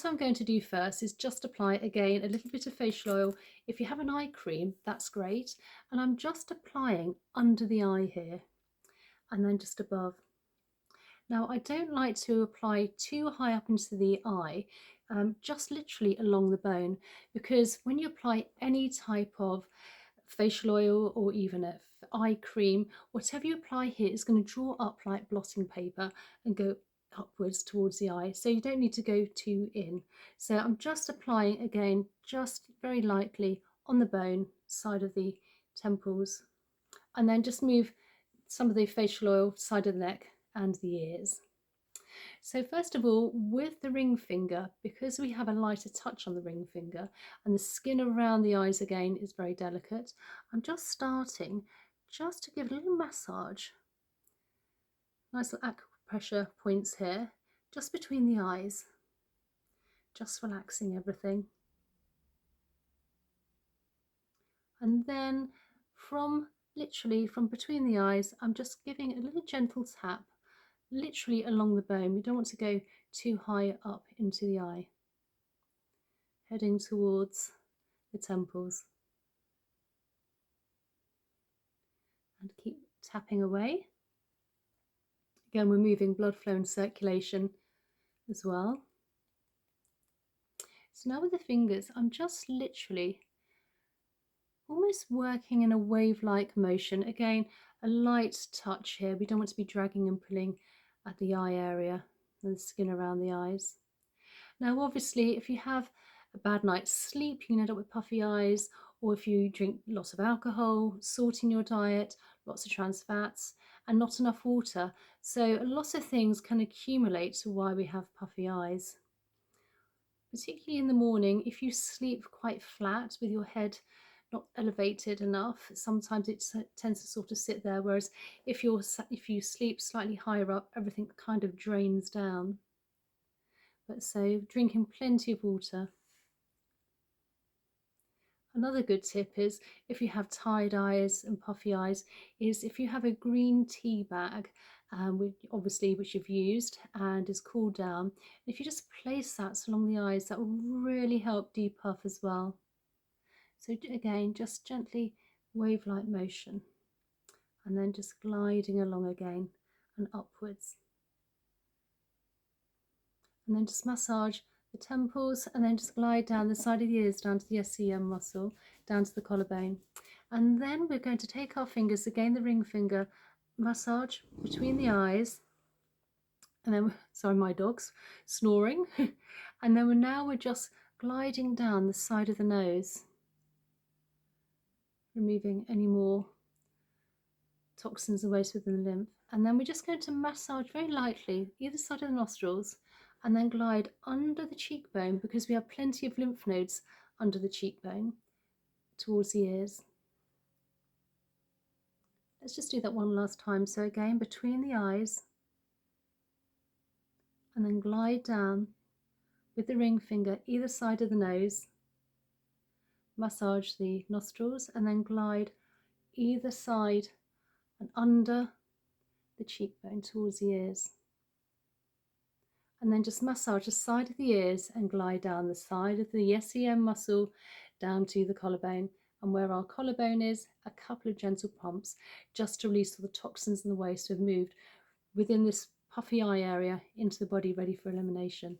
what I'm going to do first is just apply again a little bit of facial oil. If you have an eye cream, that's great. And I'm just applying under the eye here and then just above. Now, I don't like to apply too high up into the eye, just literally along the bone, because when you apply any type of facial oil or even a eye cream, whatever you apply here is going to draw up like blotting paper and go upwards towards the eye, so you don't need to go too in. So I'm just applying again, just very lightly on the bone side of the temples, and then just move some of the facial oil side of the neck and the ears. So first of all, with the ring finger, because we have a lighter touch on the ring finger and the skin around the eyes again is very delicate, I'm just starting just to give a little massage. Nice little acupressure points here, just between the eyes, just relaxing everything. And then literally from between the eyes, I'm just giving a little gentle tap, literally along the bone. We don't want to go too high up into the eye, heading towards the temples. And keep tapping away. Again, we're moving blood flow and circulation as well. So now with the fingers, I'm just literally almost working in a wave-like motion. Again, a light touch here. We don't want to be dragging and pulling at the eye area and the skin around the eyes. Now, obviously, if you have a bad night's sleep, you can end up with puffy eyes, or if you drink lots of alcohol, salt in your diet, lots of trans fats, and not enough water. So a lot of things can accumulate to why we have puffy eyes. Particularly in the morning, if you sleep quite flat with your head not elevated enough, sometimes it tends to sort of sit there, whereas if you sleep slightly higher up, everything kind of drains down. But so drinking plenty of water. Another good tip is, if you have tired eyes and puffy eyes, is if you have a green tea bag, which you've used and is cooled down, if you just place that along the eyes, that will really help depuff as well. So again, just gently wave-like motion, and then just gliding along again and upwards. And then just massage the temples, and then just glide down the side of the ears down to the SUBSTACK muscle, down to the collarbone. And then we're going to take our fingers, again the ring finger, massage between the eyes, and then, sorry, my dog's snoring. And then we're just gliding down the side of the nose, removing any more toxins and waste within the lymph. And then we're just going to massage very lightly either side of the nostrils, and then glide under the cheekbone, because we have plenty of lymph nodes under the cheekbone, towards the ears. Let's just do that one last time. So again, between the eyes, and then glide down with the ring finger either side of the nose, massage the nostrils, and then glide either side and under the cheekbone towards the ears. And then just massage the side of the ears and glide down the side of the SUBSTACK muscle down to the collarbone. And where our collarbone is, a couple of gentle pumps just to release all the toxins and the waste we've moved within this puffy eye area into the body, ready for elimination.